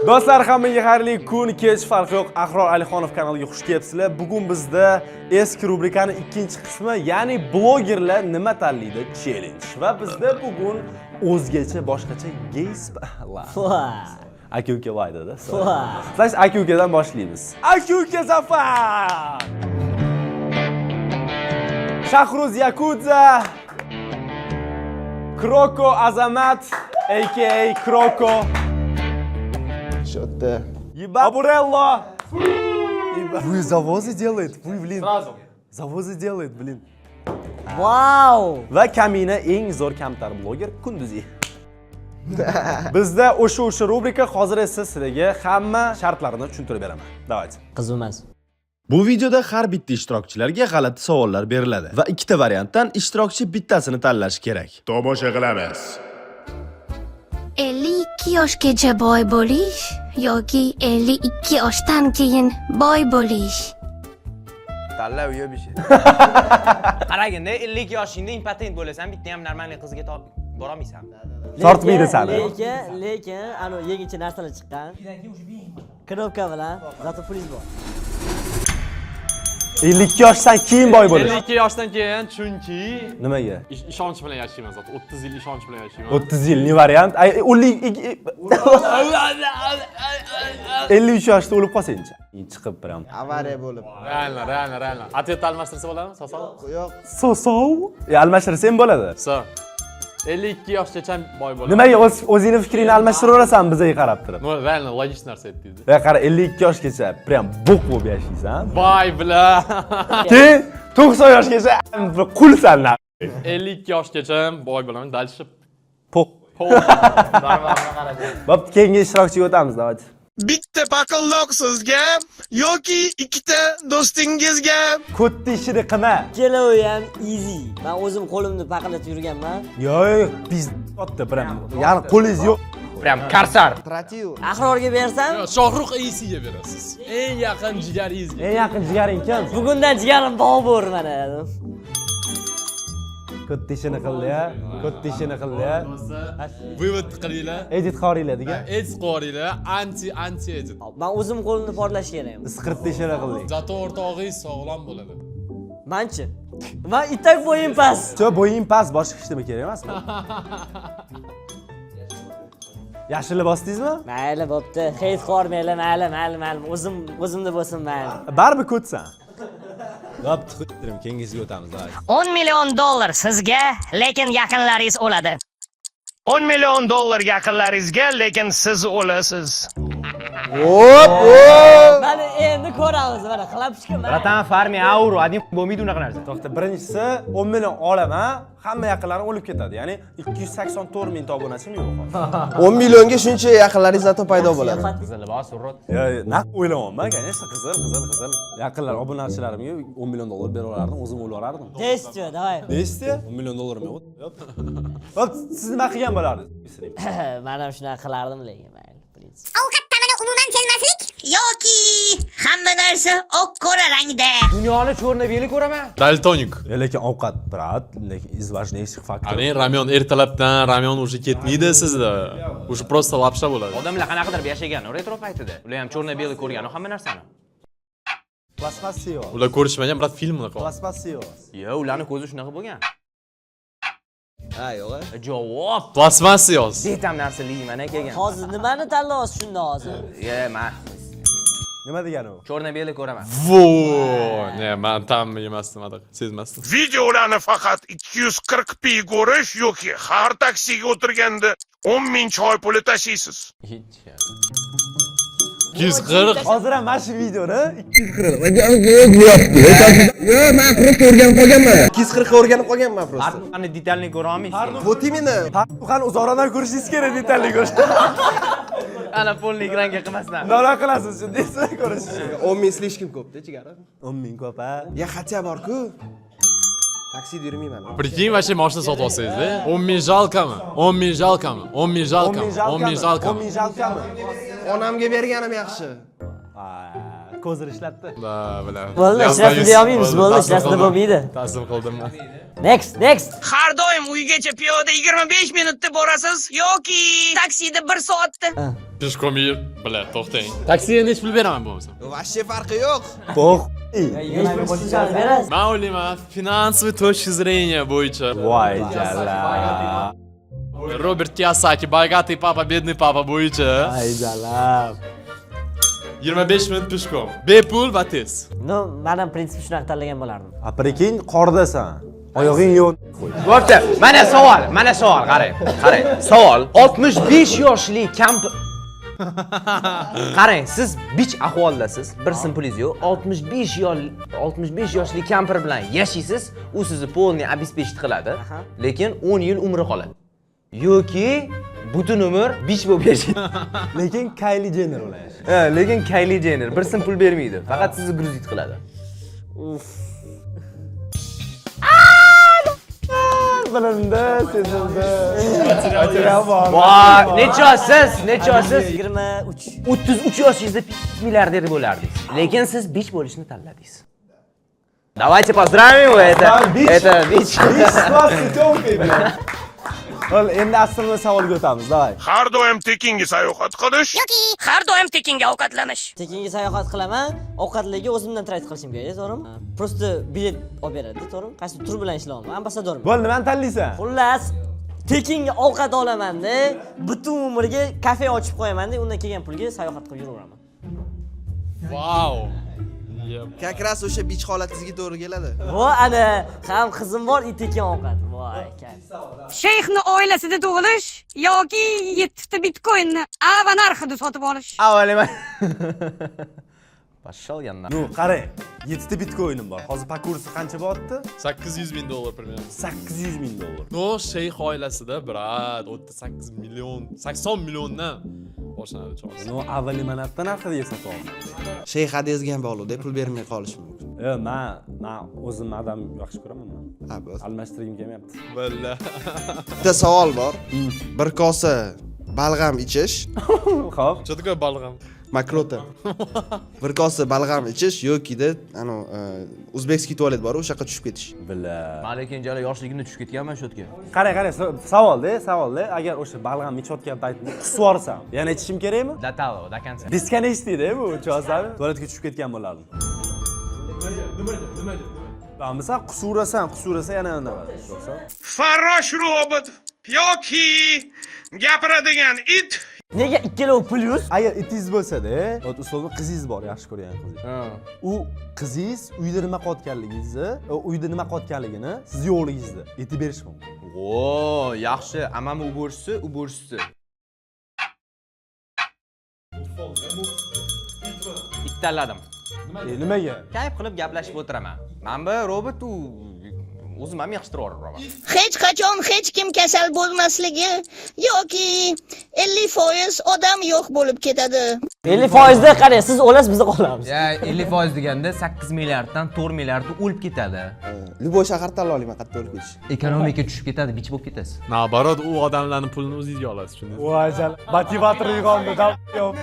Do'stlar, hammaga xayrli kun, kech farqi yo'q. Ahror Alixonov kanaliga xush kelibsizlar. Bugun bizda eski rubrikaning ikkinchi qismi, ya'ni blogerlar nima tanlaydi challenge. Va bizda bugun o'zgacha, boshqacha gays aka-uka voydada. Slash aka-ukadan boshlaymiz. Aka-uka Zafar! Shahruz Yakudza, Kroko Azamat, aka Kroko. Что-то. Абурелло! Вы завозы делает, вы, блин. Сразу. Завозы делает, блин. Vau! Va kamina eng zo'r kamtar bloger Kunduzi. Bizda o'sha rubrika, hozir esa sizlarga hamma shartlarini tushuntirib beraman. Давайте. Qiziq emas. Bu videoda har bitta ishtirokchilarga g'alati savollar beriladi va ikkita variantdan ishtirokchi bittasini tanlashi kerak. Tomosha qilamiz. 52 yoshgacha boy bo'lish yoki 52 yoshdan keyin boy bo'lish. Tanla uya bir şey. Qaraganda 52 yoshingda impotent bo'lasan, bitta ham normalniy qizga bora olmaysan. Tortmaydi seni. Lekin, ana yeginchi narsalar chiqqan. Knopka bilan, zato pulingiz bor. 52 yoshdan keyin boy bo'lish. 52 yoshdan keyin chunki Nimaga? ishonch bilan yashayman zot. 30 yil ishonch bilan yashayman. 30 yil ne variant? 53 yoshda o'lib qolsangchi. Chiqib biram. Avariya bo'lib. Realno. Atvet almashtirsa bo'ladimi? Sosov? Yo'q. Sosov? Almashtirsang bo'ladi. So. 52 yoshgacha boy bo'laman. Nimaga o'zingni fikringni almashtiraversan bizga qarab turib? No, realno logik narsa aytdingiz. Ya qara 52 yoshgacha prям buq bo'lib yashaysan. Boy bilan. Keyin 90 yoshgacha qulsan. 52 yoshgacha boy bo'laman. Dalshi. Poq. Bo'p, keyingi ishtirokchiga o'tamiz, давайте. Bitta paqilloq sizga yoki ikkita do'stingizga. Ko'tni ishini qilma. Kelovi ham easy. Men o'zim qo'limni paqillatib yurganman. Yo'q, biz otda prям. Ya'ni qo'lingiz yo'q. Prям karsar. Trativ. Ahrorga bersam, Shohrux Eisiga berasiz. Eng yaqin jigaringizga. Eng yaqin jigaring kim? bugundan jigarim Bobur mana. Ko'tni ishini qildi-ya. Ko'tni ishini qildi-ya. Vывод qilinglar. Edit qoringlar degan. Edit qoringlar. Anti edit. Men o'zim qo'limni porlash kerak. Skriptni ishini qildik. Zato o'rtog'ingiz sog'lom bo'ladi. Manchi. Men itak bo'yim past. Cho bo'ying past, boshqa hech nima kerak emasmi? Yashilib bosdingizmi? Mayli bo'pti. Hech qormaylar, mayli. O'zimda bo'lsin mayli. Baribir ko'tsan. Bo'pti, xuddirim, keyingisiga o'tamiz. 10 million dollar sizga, lekin yaqinlaringiz o'ladi. 10 million dollar yaqinlaringizga, lekin siz o'lasiz. Mana endi ko'ramiz, mana xlapchka. Bratan farmi euro, один bo'lmaydi unaqa narsa. To'xta, birinchisi 10 million olaman, hamma yaqinlarim o'lib ketadi. Ya'ni 284 ming obunachim yo'q. 10 millionga shuncha yaqinlaringiz zato paydo bo'ladi. Qizil libos, urut. Naq o'ylamayman, конечно, qizil. Yaqinlar obunachilarimga 10 million dollar beraverardim, o'zim o'lardim. Testyo, давай. 10 million dollarim yo'q. Hop, siz nima qilgan bo'lardingiz? Men ham shunaqa qilardim, lekin mayli, prinsip. Ovqattamani umuman kelmaslik yoki hamma narsa oq qora rangda. Dunyoni cho'rna-beli ko'raman. Daltonik. Lekin ovqat, brat, lekin izvajneyshих faktor. Ani ramyon ertalabdan ramyon уже ketmaydi sizda. Уже просто lapsha bo'ladi. Odamlar qanaqadir yashagan retro paytida. Ular ham cho'rna-beli ko'rgan hamma narsani. Plasmasiyo. Ular ko'rishmagan, brat filmlar qoldi. Plasmasiyo. Yo'q, ularning ko'zi shunaqa bo'lgan. Ha, yo'q. Javob. Plasmasiyos. Betam narsa liymana kelgan. Hozir nimani tanlayapsiz shunda hozir? Men Nima degani u? cho'rna-beli ko'raman. Voy, ne, men tam yemasdim, sezmasdim. Videolarni faqat 240p ko'rish yoki har taksiga o'tirganda 10 ming choy puli tashiysiz. 240. Hozir ham mana shu videoni 240 o'rganib qolganman просто. Farqni detalni ko'ra olmaysiz. Вот именно. Qani uzoqdan ko'rishingiz kerak detalli ko'rish. Ana polni ekranga qilmasdan. Nima qilasiz shunda esa ko'rish. 10 ming slishkim ko'p-da, chigara. 10 ming ko'p a. Ya xatya bor-ku. Taksida yurmayman. Prikинь, вообще mashina sotib olsangiz-da. 10 ming jalkami? 10 ming jalkami? 10 ming jalkami? 10 ming jalkami? 10 ming jalkami? Onamga berganim yaxshi. Ko'zini ishlatdi. Da, bilan. Bo'ldi, ishlatib deyolmaymiz, bo'ldi, ishlatib bo'lmaydi. Taslim qildim men. Next. Har doim uygacha piyoda 25 minutda borasiz yoki taksida 1 soatda. Peshkom yur. Bila, to'xtang. Taksiga necha pul beraman bo'lmasa? Вообще farqi yo'q. To'q. berasiz. Men o'ylayman, finansoviy точки зрения bo'yicha Voy jala. Robert Kiyosaki, bogatый papa, bедный papa bo'yicha Voy jala. 25 minut peshkom. Bepul va tez. No, men ham prinsip shunaqa tanlagan bo'lardim. Prekin qordasan. Oyog'ing yo'q. Bo'pti, mana savol, qarang. Savol, 65 yoshli kampir qarang, siz bich ahvoldasiz, bir simpulingiz yo'q. 65 yoshli kampir bilan yashaysiz, u sizni polniy обеспечить qiladi, lekin 10 yil umri qoladi. Yoki butun umr bich bo'lib yashaydi. Lekin Kylie Jenner o'laysiz. Lekin Kylie Jenner bir sim pul bermaydi, faqat sizni gruzit qiladi. Bilimda, sezimda. Voy, nechasiz? 23. 33 yoshingizda milliarder bo'lardingiz. Lekin siz bich bo'lishni tanladingiz. Давайте поздравим его, это бич. Hol, endi asl savolga o'tamiz, davay. Har doim tekinga sayohat qilish yoki har doim tekinga ovqatlanish. Tekinga sayohat qilaman, ovqatlarga o'zimdan trade qilishim kerak, to'g'rimi? Просто bilet olib beradi, to'g'rimi? Qaysi tur bilan ishlayman, ambassadorman. Bo'l, nimani tanlaysan? Xullas, tekinga ovqat olaman-da, butun umrga kafe ochib qo'yaman-da, undan kelgan pulga sayohat qilib yuraveraman. Wow. Как раз o'sha bich holatingizga to'g'ri keladi. Vo, ana, ham qizim bor, tekin ovqat. Voy, kay. Shayxni oilasida tug'ilish yoki 7 ta bitcoinni ava narxida sotib olish. Avvaliman. Pashal yandan. Nu, qarang. 7 ta bitcoinim bor. Hozir pa kursi qancha bo'lyapti? $800,000 примерно. 800 ming dollar. No, shayx oilasida brat 38 million, 80 milliondan boshlanadi chorsi. Nu, ava limonaddan narxida sotib oldim. Shayx adezgan bog'liqda pul bermay qolish mumkin. Men o'zim odam yaxshi ko'raman men. Ha, bo'l. Almashtirgim kelmayapti. Billa. Bitta savol bor. Bir kosa balg'am ichish, Xo'p. Что такое balg'am? makrota. Bir kosa balg'am ichish yokida, o'zbekskiy tualet bor, o'sha yoqqa tushib ketish. Bila. Men lekin jala yoshligimda tushib ketganman shu yerga. Qarang, savolda, agar o'sha balg'am ichayotgan paytda qusib yuborsam, yana ichishim kerakmi? До того, до конца. Бесконечный-da bu, chozadi. Tualetga tushib ketgan bo'lardim. Bo'lmasa qusurasan yana nima bo'ladi? farrosh robot yoki gapiradigan it Nega ikkalovi plyus? Agar itingiz bo'lsa-da, ustozni qizingiz bor, yaxshi ko'rgan qizingiz. U qizingiz uyda nima qilayotganligingizni, uyda nima qilayotganligini siz yo'qligingizda aytib berish mumkin. Oo, yaxshi. Amami ubirishsi. Ittaladim. Nimaga? Kayf qilib gaplashib o'tiraman. Men bu robot o'zim ham yig'ishtirib Hech qachon hech kim kasal bo'lmasligi yoki 50% odam yo'q bo'lib ketadi. 50% da qarang, siz o'lasiz, biz qolamiz. Ya 50% deganda 8 milliarddan 4 milliardi o'lib ketadi. Любой shahar tanlab olaman, qayerda o'lib ketish. Ekonomika tushib ketadi, bich bo'lib ketasiz. Nabarot, u odamlarning pulini o'zingizga olasiz, tushundingizmi? Voy jal, motivator uyg'ondi, yo'q.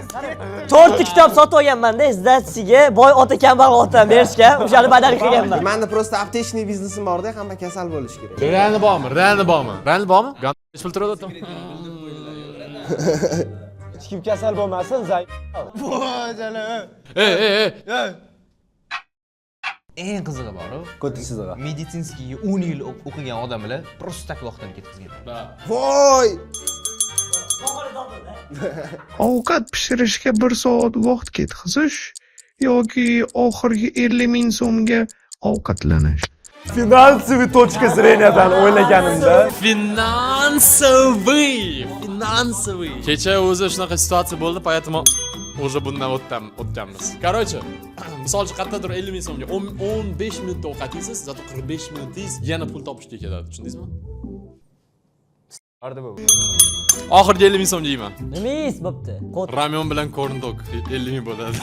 4 kitob sotib olganman-da, izdatiga boy ota kambag'al otadan berishga, o'shani badal qilganman. Menda просто aptechniy biznesim bor-da, hamma kasal bo'lish kerak. Real bormi? Nech pul turadi? Hech kim kasal bo'lmasin, zay. Voy jala. Ey. Eng qizig'i bor-ku. Ko'tingizga. Meditsinskiy 10 yil o'qigan odamlar просто tak vaqtini ketkazgan. Voy! ovqat pishirishga 1 soat vaqt ketkazish yoki oxirgi 50 ming so'mga ovqatlanish. Finansoviy точка зрениyadan o'ylaganimda Finansoviy. Kecha o'zi shunaqa situatsiya bo'ldi, поэтому уже bundan o'tganmiz. Короче, misol uchun qayerdadir 50 ming so'mga 15 minutda ovqat yeysiz, zato 45 minutingiz yana pul topishga ketadi, tushundingizmi? Arda bu. Oxirgi 50 ming so'mga yeyman. Nima yeysiz bo'pti? Ramyon bilan korndok 50 ming bo'ladi.